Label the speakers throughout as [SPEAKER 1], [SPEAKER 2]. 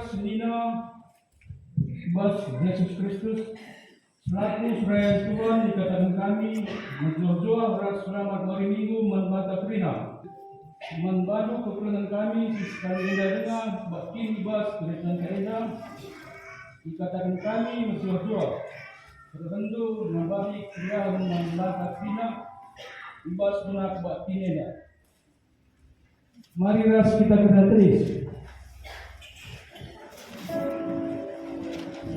[SPEAKER 1] Senina Bas Yesus Kristus selaku Suraya Tuhan dikatakan kami menjorjoa berat selamat hari Minggu membata kerina membantu kekurangan kami sekali dengar bakin bas kereta kereta dikatakan kami menjorjoa tertentu membagi kriya membata kerina ibas benak bakinnya. Mari ras kita terus.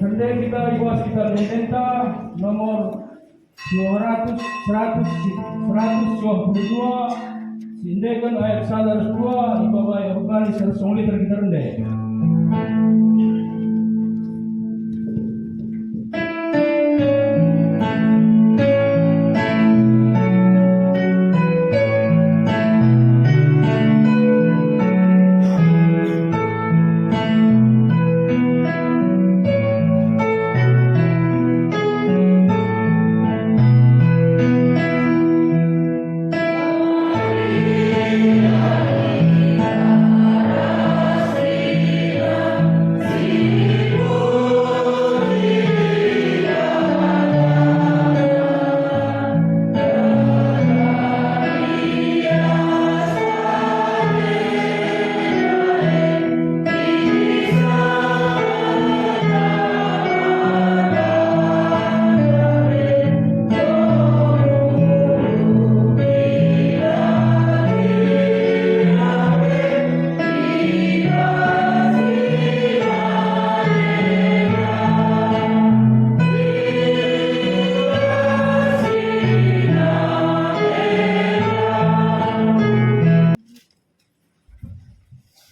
[SPEAKER 1] Hendak kita ibas kita mendenta nomor 122 sindekan ayat 102 di bawah Yohanes 1 liter kita rendek.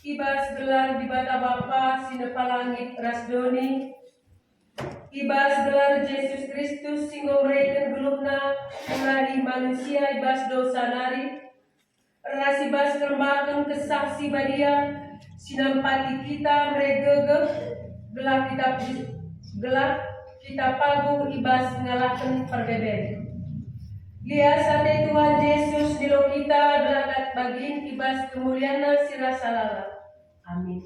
[SPEAKER 2] Ibas gelar di bata Bapa sinepalangit rasdoni. Ibas gelar Yesus Kristus singoreken gelupna menari manusia ibas dosa nari. Ras ibas kermaken kesaksi badia sinampati kita meregegep gelap kita pagu ibas ngalahkan perbeben. Liasate Tuhan Yesus dilo kita berangkat bagin ibas kemuliaan sirasalala. Amin.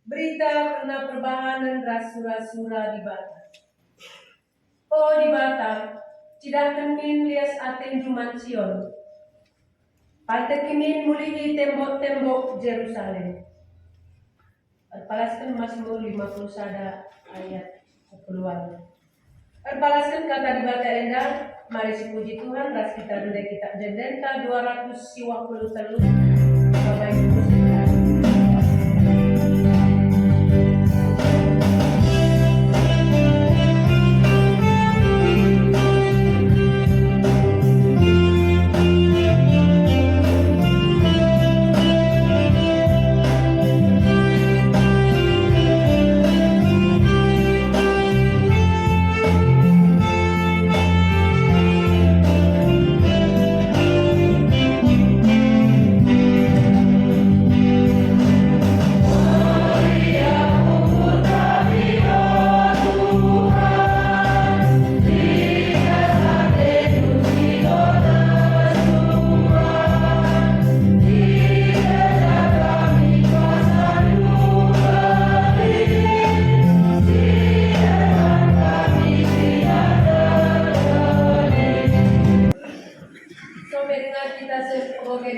[SPEAKER 2] Berita karena perbahanan rasura-sura di Batam. Oh di Batam, cidah kemin lias aten Jumat Sion. Pantai kimin mulihi tembok-tembok Jerusalem. Erpalaskan Mazmur 50 sada ayat 10. Erpalaskan kata di Bata Endah, mari puji Tuhan ras kita duduk kita jendenta 250 telur. Bapak Ibu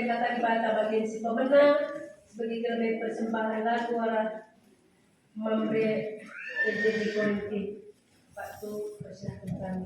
[SPEAKER 2] kata di Bata bagian si pemenang begitu lebih persembahan lagu arah memberi jadi konti waktu persiapan.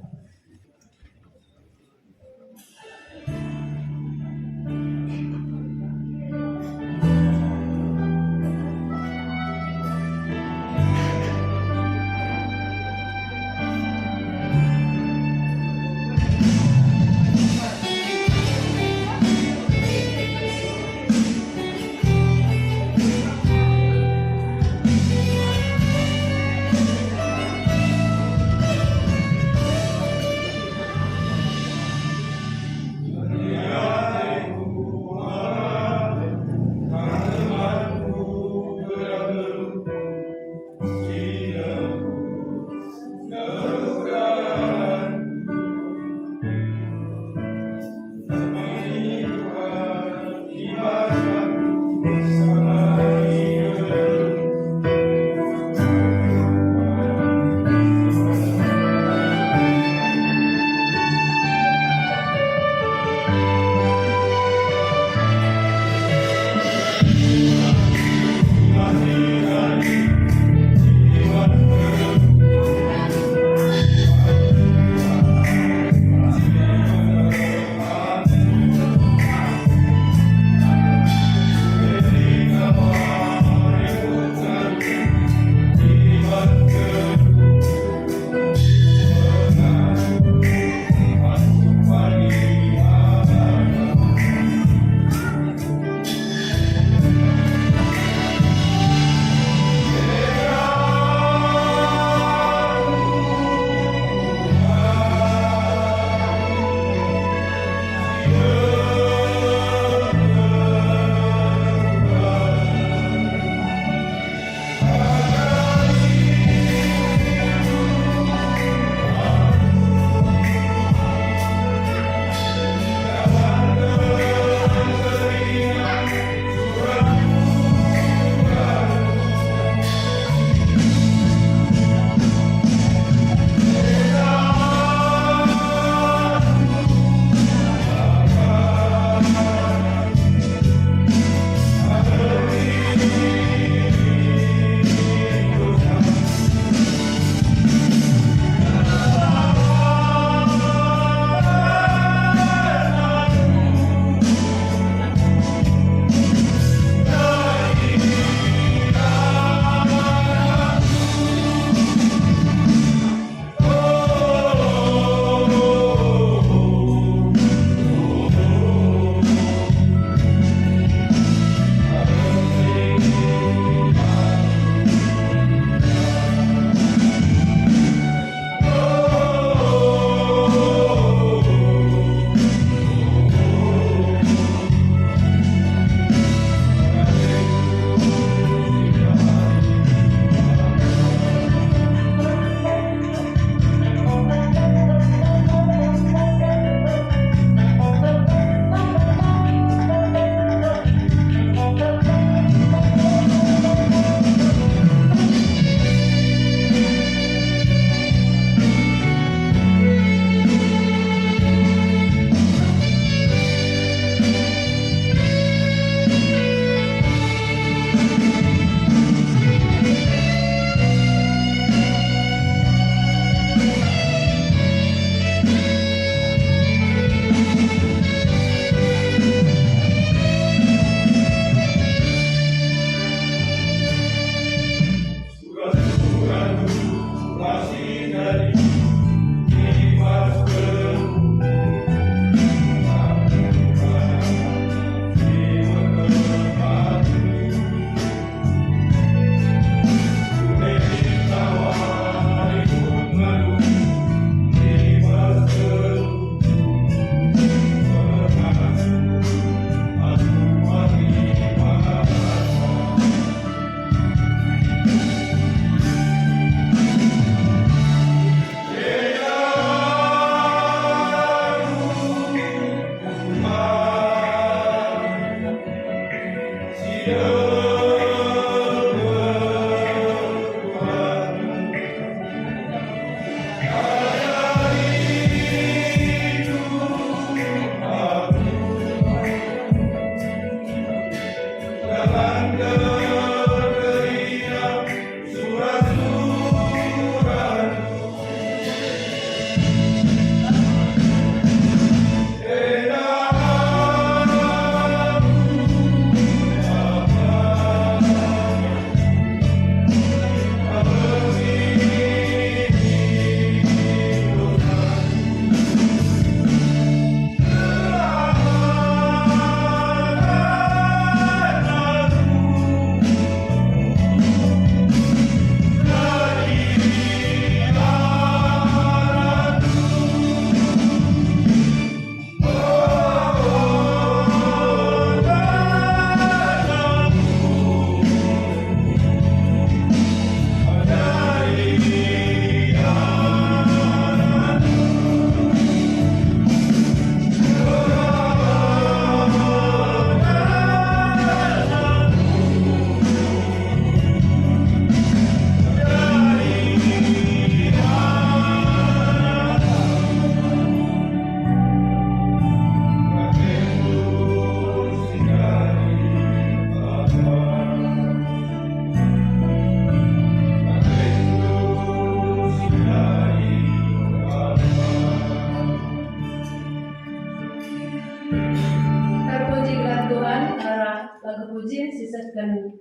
[SPEAKER 2] dan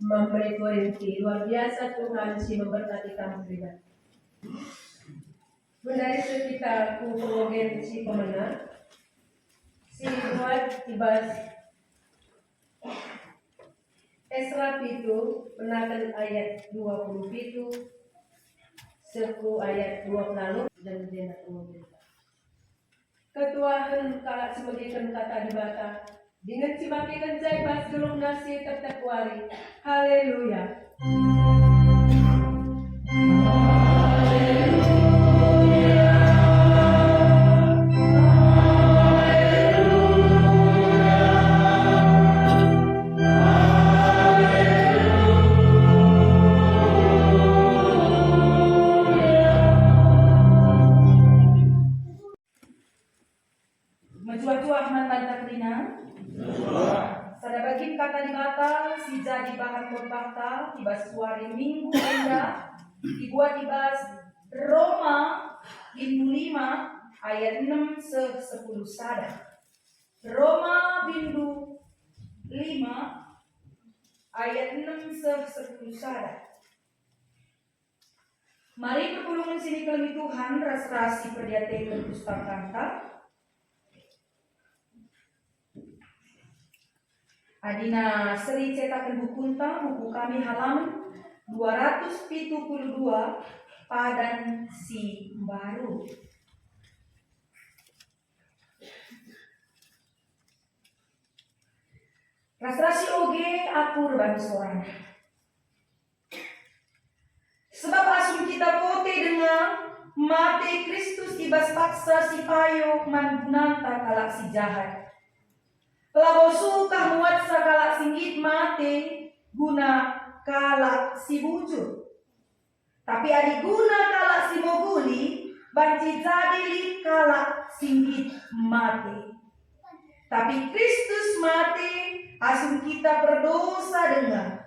[SPEAKER 2] memberi Korinti. Luar biasa Tuhan si memberkati kamu pribadi. Dari sekitar kumogen si pemenang, si buat tibas Esra itu menakan ayat 27, seku ayat 20 dan dia kemudian. Ketuahan kalak sebagian kata di bata, dengan cimakikan jai bas gelung nasi tetap wari. Haleluya.
[SPEAKER 3] Mencuah-cuah mantan takrina. Sada bagim kata di mata, si jadi bahan berbakta, tibas suari minggu indah, dibuat tibas Roma 5 ayat 6 10 sada. Roma 5 ayat 6 10 sada. Mari perpulungan sini kelemi Tuhan, ras-rasi perdiatekan pustaka kanta. Adina seri cetakan bukunta, buku kami halaman 272 padan si baru. Ras-rasi oge akur bagi sorana. Sebab asum kita kote dengan mate Kristus ibas paksa si payo mangunanta kalak si jahat. Labo suka muat sakalak singgit mate guna kalak si bujur. Tapi adi guna kalak si moguli banci jadi li kalak singgit mate. Tapi Kristus mate asum kita berdosa dengan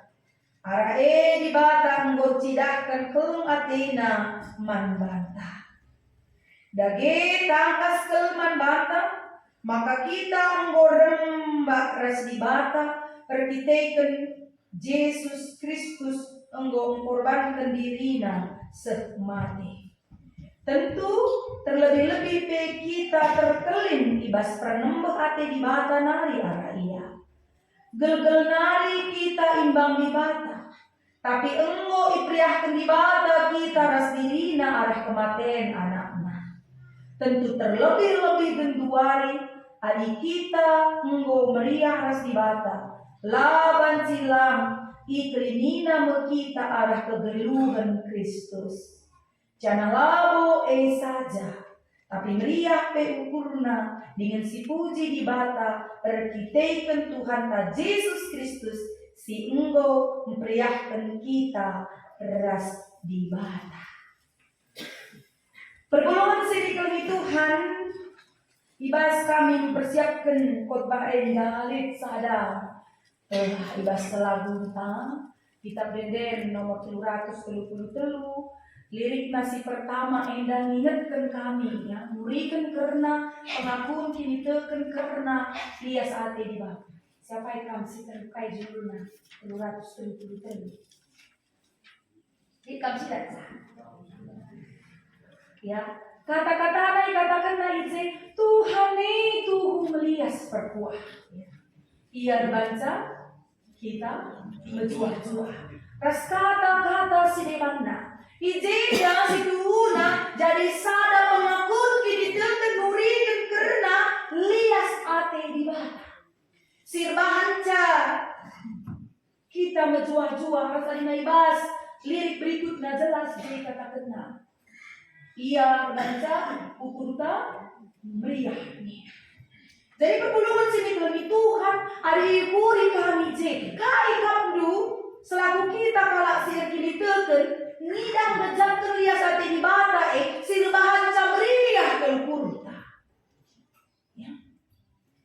[SPEAKER 3] arah di batang gocidahkan kelung atena man bantah. Dage tangkas kelman bantah, maka kita menggorembak ras di bata perkiteken Yesus Kristus enggo mengorbankan dirina semati. Tentu terlebih-lebih pe kita terkelin ibas pranembek ate di bata nari arah ia. Gelgel nari kita imbang di bata, tapi enggo ipriahkan di bata kita ras dirina arah kematian anakna. Tentu terlebih-lebih genduari adi kita enggo meriah ras di bata, laban silam iklimina mekita arah kegeluhan Kristus. Jangan labo saja, tapi meriah pe ukurna dengan si puji di bata perkiteikan Tuhan ta Yesus Kristus si enggo memperiahkan kita ras di bata. Pergolongan sedikit Tuhan, ibas kami mempersiapkan khotbah endalit sada ibas selabunta kitab Deden nomor 333, lirik nasi pertama endang ingatkan kami ya, murikan karena pengakuan kini teken karena dia saat di bawah. Siapa yang kamu sih terbukai judulnya 333. Ini kamu sih ya, kata-kata katakan naik Tuhan itu melias perkuah. Ia baca kita berjuah-juah. Ras kata-kata si demana, ijenya si tuuna jadi sada pengakuan kini teken murikan karena lias ate di bata. Sirbahanca kita berjuah-juah rasa dinaibas lirik berikutnya jelas dikatakan. Ia baca ukurta meriah. Jadi perpulungan sini kami Tuhan ari kuri kami je. Kai kamdu selaku kita kalak sir kini teken nidang bejang terlias hati di bata sirbahan meriah kelkurta. Ya.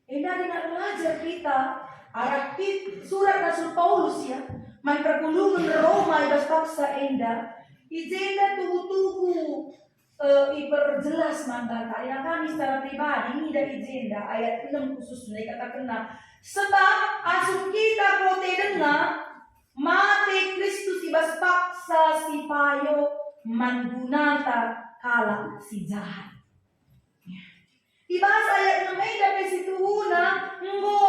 [SPEAKER 3] Endah dengan belajar kita arah surat Rasul Paulus ya. Man perpulungan Roma ibas paksa endah. Ijenda tuhu-tuhu diperjelas mantan karena kami secara pribadi ini dari agenda ayat 6 khususnya kata kena Sebab asum kita kote dengar mate Kristus ibas paksa si payo manggunata kala si jahat. Ibas ayat 6 dapat situ una ngo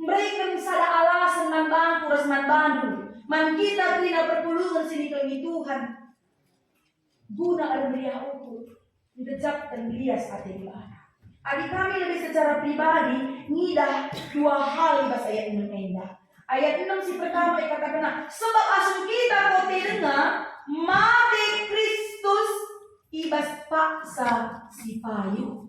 [SPEAKER 3] mereka sada alasan man bangku ras man bandu man kita kena perpulungan sini kami Tuhan guna armria ukur dejapkan lias hati di mana. Adik kami lebih secara pribadi ngidah dua hal bahasa ayat 6 endah. Ayat 6 si pertama dikatakan sebab asum kita kote dengar mati Kristus ibas paksa si payu.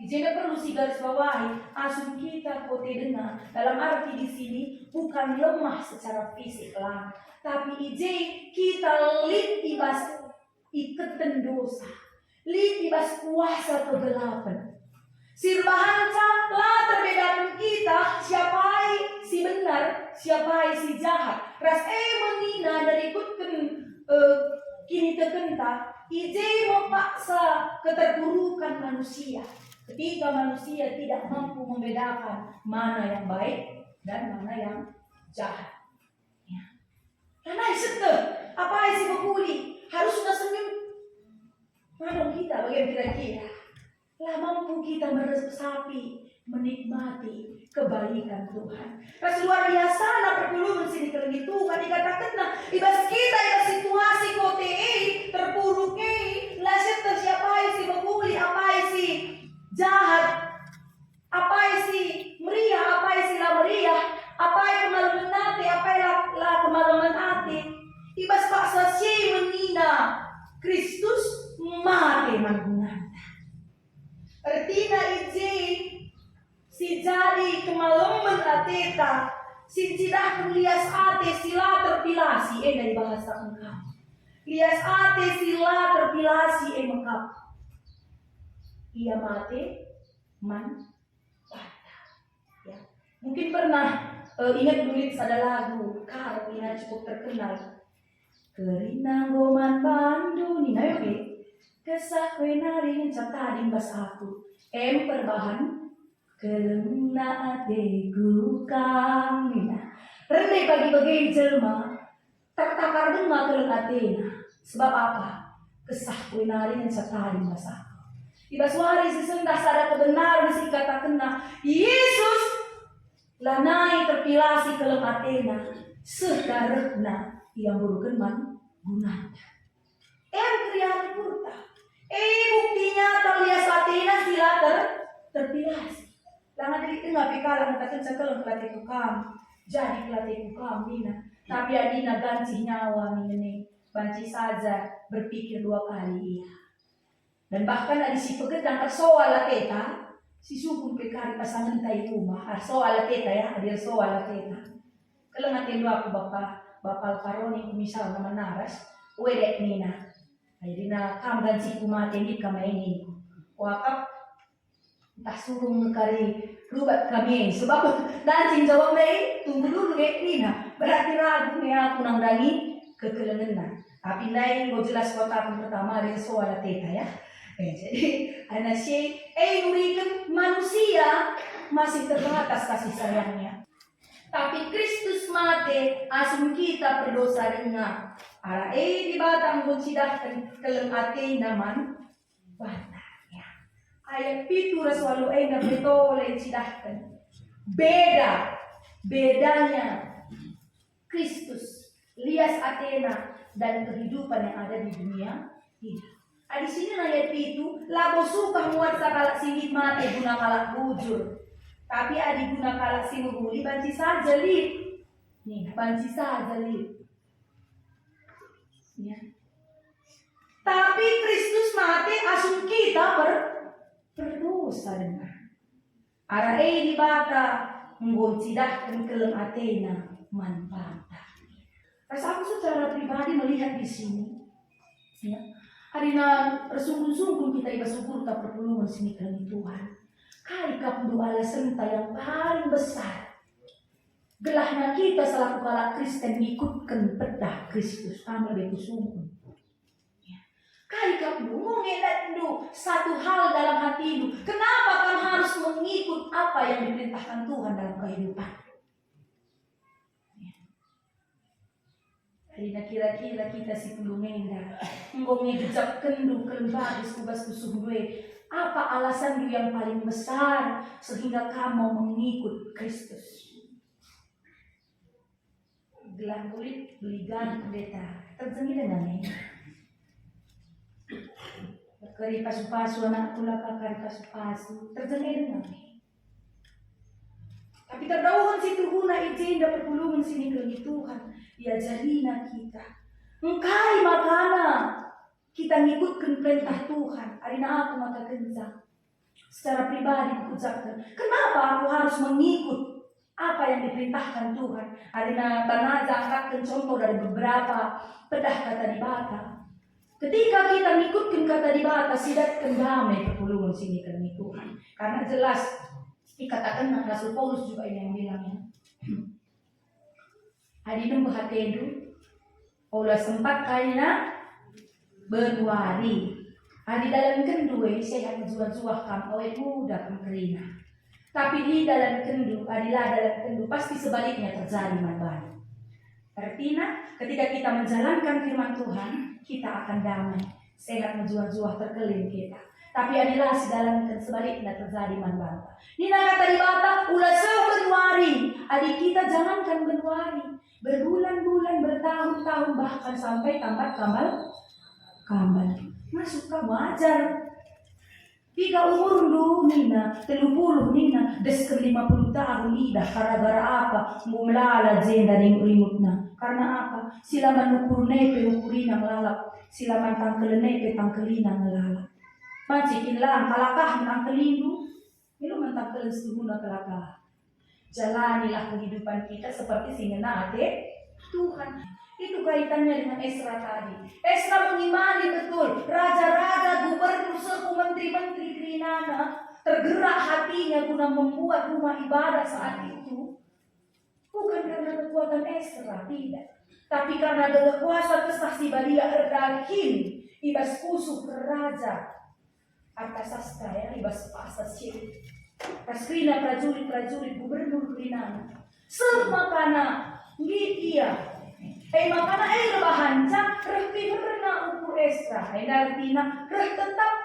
[SPEAKER 3] Jadi perlu si garis bawahi asum kita kote dengar dalam arti di sini bukan lemah secara fisik lah, tapi ije kita lit ibas ikatan dosa. Lid ibas kuasa kegelapan. Sirbahanca lah terbedakan kita siapa si benar, siapa si jahat. Ras menghina dari ikutkan kini terkenta. Ije memaksa keterpurukan manusia. Ketika manusia tidak mampu membedakan mana yang baik dan mana yang jahat. Ya. Karena itu apa isi bekuli harus sudah senyum. Mana kita bagian kira-kira lah mampu kita meresapi, menikmati kebaikan Tuhan. Pas luar biasa na perpulungan sini kelengit Tuhan dikatakan na ibas kita ibas situasi kote terpuruk lah siapa si beguli apa si jahat apa si meriah apa si la meriah apa kemalaman nate apa la kemalaman ate ibas paksa si menina Kristus mati manggunanta. Artinya ije si jadi kemalaman ateta si tidak lias ate sila terpilasi dari bahasa engkau. Lias ate sila terpilasi mengkap. Ia mati man bata. Ya. Mungkin pernah ingat dulu ada lagu kar ini cukup terkenal. Kerinang goman bandu ni na yoke kesah kue naring catading bas aku perbahan kelena ateku kami na rendai bagi jelma takar dengar keleng atena sebab apa kesah kue naring catading bas aku ibas wari sesendah sada kebenaran si kata kena Yesus lanai terpilasi keleng atena sekarena yang burukan man gunanya. Kriari purta. Buktinya terlihat satina sila terpilasi. Langan dari tengah pikalang katakan sekelang pelatih tukam. Jadi pelatih tukam dina. Tapi adina ganci nyawa ini. Banci saja berpikir 2 kali iya. Dan bahkan ada si pegedang arsoa lateta. Si sukun pekari pasangan tayo rumah. Arsoa lateta ya. Ada arsoa lateta. Kalau ngatin dua aku Bapak Karoni kumisal naman naras, wedek nina. Ay na kam gansi kumate hindi ka maingin ko. Wakap entah surung kari rubat kami. Sebab dancing jawab may tunggu dulu nina. Berarti ragu niya ako nang dangi kekelengan na. Tapi lain go jelas kota akong pertama rin soal teta ya. Jadi ana siya nurikan manusia masih terbatas kasih sayangnya. Tapi Kristus mati asum kita berdosa dengar. Ara di batang bunsidahkan keleng ate naman batanya. Ayat 7 raswalu na betole sidahkan. Bedanya Kristus, lias Athena dan kehidupan yang ada di dunia ini. Di sini ayat 7 labo suka muat sakala singit mati guna kalak bujur. Tapi adi guna kalak si menghuli banci saja lip. Nih, banci saja lip. Ya. Tapi Kristus mati asum kita berdosa dengan. Ara di bata menggoncidahkan keleng Athena manfaat. Rasa aku secara pribadi melihat di sini. Ya. Adina bersungguh-sungguh kita iba syukur tak perlu sini keleng Tuhan. Kali kapdu alasan yang paling besar. Gelahnya kita selaku kalak Kristen ikutkan pedah Kristus. Kami lebih sungguh. Kali kapdu kandu, mengelandu satu hal dalam hatimu. Kenapa kamu harus mengikut apa yang diperintahkan Tuhan dalam kehidupan? Karena kira-kira kita si pulungenda, engkau ngejak kendu kelembagis kubas kusuhwe. Apa alasan yang paling besar sehingga kamu mengikut Kristus? Gelang kulit beligan pendeta terjadi dengan ini. Kari pasu-pasu anak pula kari pasu-pasu terjadi dengan ini. Tapi terdauhan si Tuhuna izin dapat pulungan sini ke Tuhan. Ya jalina kita. Engkai makana kita ngikutkan perintah Tuhan. Arina aku maka kencang. Secara pribadi aku ucapkan, kenapa aku harus mengikut apa yang diperintahkan Tuhan? Arina banaza angkatkan contoh dari beberapa pedah kata di bata. Ketika kita ngikutkan kata di bata, sidatkan damai perpulungan sini ke Tuhan. Karena jelas dikatakan Rasul Paulus juga ini yang bilangnya. Adinum bahatedu olah sempat kayaknya berwari. Adi dalam kendue sehat jual-jual kam awet muda kam kerina. Tapi di dalam kendu, adilah dalam kendu pasti sebaliknya terjadi manban. Artinya ketika kita menjalankan firman Tuhan, kita akan damai, sehat menjual-jual terkelim kita. Tapi adilah sedalam sebaliknya terjadi manban. Nina kata di bata ulah berwari. Adi kita jangankan berwari. Berbulan-bulan, bertahun-tahun, bahkan sampai tambat kambal. Masuk kamu ajar. 3 umur lu Nina, 30 Nina, des ke 50 tahun ida. Gara-gara apa? Mumlala jenda rimutna. Karena apa? Silaman ukur nepe ukurina ngelalap. Silaman tangkel nepe tangkelina ngelalap. Mancikin lang kalakah tangkelinu. Itu mentangkel setuhuna kalakah. Jalanilah kehidupan kita seperti singena ade Tuhan. Itu kaitannya dengan Esra tadi. Esra mengimani betul. Raja-raja, gubernur, suku, menteri-menteri Kerinana tergerak hatinya guna membuat rumah ibadah saat itu. Bukan karena kekuatan Esra, tidak. Tapi karena dengan kuasa kesaksi balia erdahin ibas pusuk raja atas sastra ya, ibas pasas ciri. Kasrina prajurit-prajurit gubernur Kerinana. Semakana ngitia. Makana rebahanca rehti berna ukur Esra. Artinya reh tetap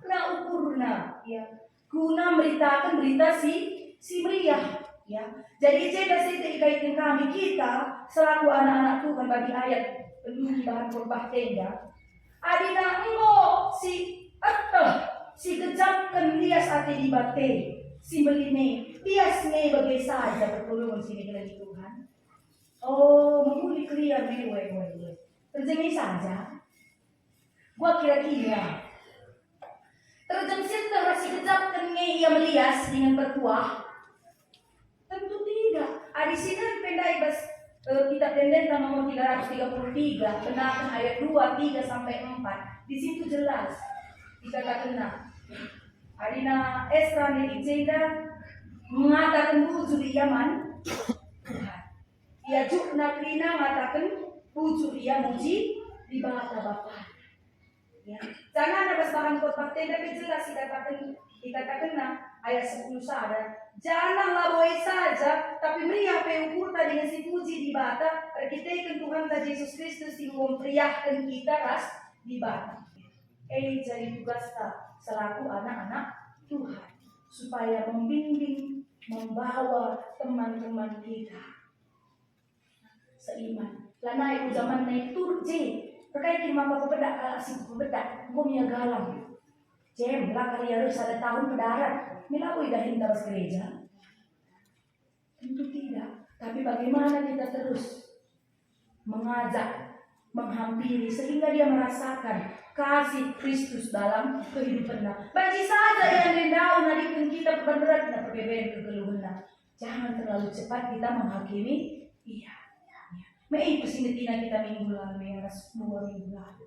[SPEAKER 3] na ukurna. Ya. Guna memberitakan berita si Meriah. Ya. Jadi jeda sih dikaitkan kami kita selaku anak-anak Tuhan bagi ayat penuh bahan khotbah tenda. Adina engo si kejapkan lias ati di bate. Si beline lias ne bagai saja pertolongan sini dari Tuhan. Oh, menguli clear mewe. Terjemah saja. Gua kira-kira. Terjemah si kejapkan ne ia melias dengan bertuah. Tentu tidak. Di sini pendai bas kitab Pendeta nomor 333, kenakan ayat 2, 3 sampai 4. Di situ jelas dikatakan Adina Esra dan Ijeda mengatakan wujud Yaman Tuhan. Ia jukna Krina mengatakan wujud ia muji di bahasa Bapa. Ya. Jangan ada bahan khotbah tenda jelas dikatakan ayat 10 saja. Janganlah boleh saja, tapi meriah peukur tadi dengan si puji di bata. Kita Tuhan tadi Yesus Kristus yang memperiahkan kita ras di bata. Jadi tugas kita selaku anak-anak Tuhan supaya membimbing, membawa teman-teman kita seiman. Lana ibu zaman naik turji terkait lima bedak kalau si bedak bumi galam. Jem lah kali harus ada tahun pedarat. Mila aku dah hintar gereja. Tentu tidak. Tapi bagaimana kita terus mengajak, menghampiri sehingga dia merasakan kasih Kristus dalam kehidupannya. Bagi saja yang rendau nadikan kita berat na perbedaan kegeluhan. Jangan terlalu cepat kita menghakimi. Iya. Mei pesinitina kita minggu lalu ya, 2 minggu lalu.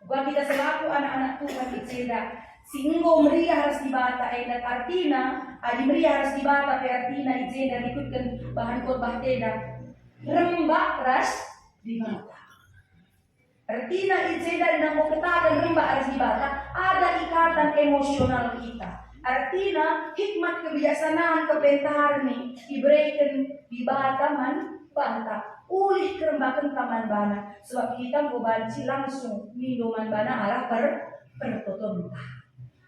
[SPEAKER 3] Bukan kita selaku anak-anak Tuhan diceda. Singgo meriah harus dibata. Dan artinya, adi meriah harus dibata. Artinya ijeda ikutkan bahan khotbah tenda. Rembak ras dibata. Artinya ijeda dan mau ketakan rembak harus dibata. emosional kita. Artinya hikmat kebijaksanaan kepentaran nih diberikan di bataman banta. Ulih kerembakan taman bana. Sebab kita mau banci langsung minuman bana arah pertotonta.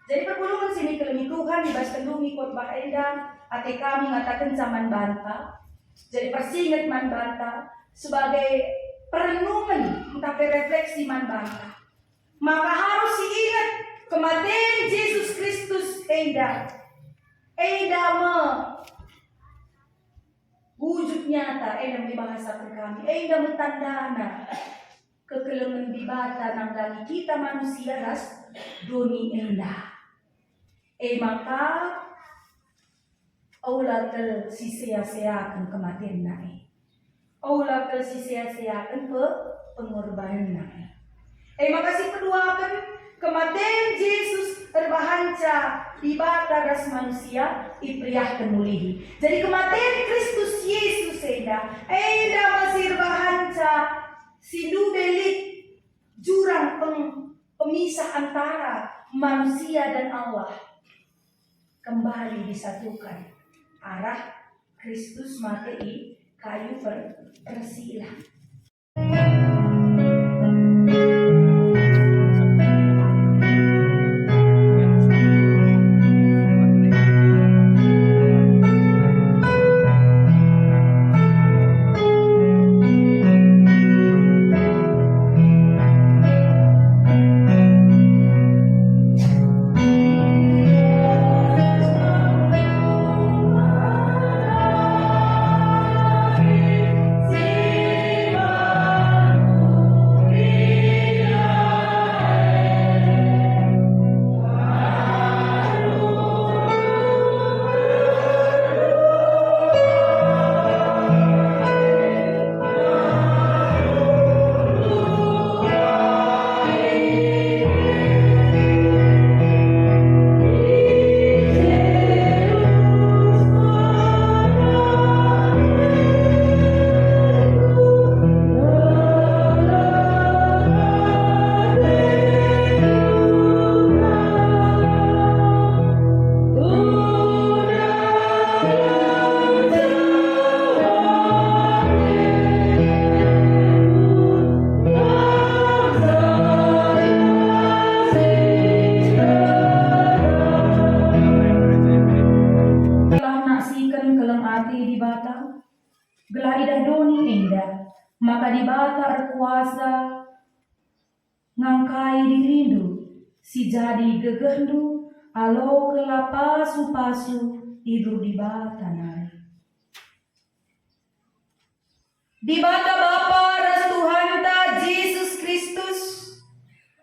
[SPEAKER 3] Jadi perpulungan sini kelemi Tuhan dibas kendungi khotbah endah. Ate kami ngatakan zaman banta. Jadi persingat man banta sebagai perenungan tapi refleksi man banta. Maka harus diingat kematian Yesus Kristus endah wujud nyata di bahasa kami mentandana kekelemen di bata nang dari kita manusia ras doni endah maka aula tel sisia-siakan kematian nae aula tel sisia-siakan pengorbanan nae makasih peduakan kematian Yesus terbahanca di bata ras manusia ipriah kemulihi. Jadi kematian Kristus Yesus eda masih bahanca sindu delik jurang pemisah antara manusia dan Allah kembali disatukan arah Kristus mati kayu persilah. Gelah idah doni endah, maka di bata kuasa ngangkai dirindu, si jadi gegendu, alo kela pasu-pasu tidur di bata nari. Di bata Bapa ras Tuhan ta Yesus Kristus,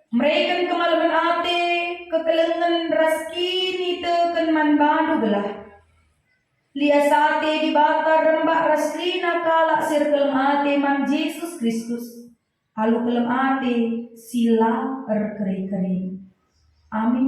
[SPEAKER 3] mereka kemalaman ate kekelengan ras kini teken man bandu gelah. Lia sate di bakar rembak raslina kala sir kelem ate man Yesus Kristus. Halu kelem ate sila kering. Amin.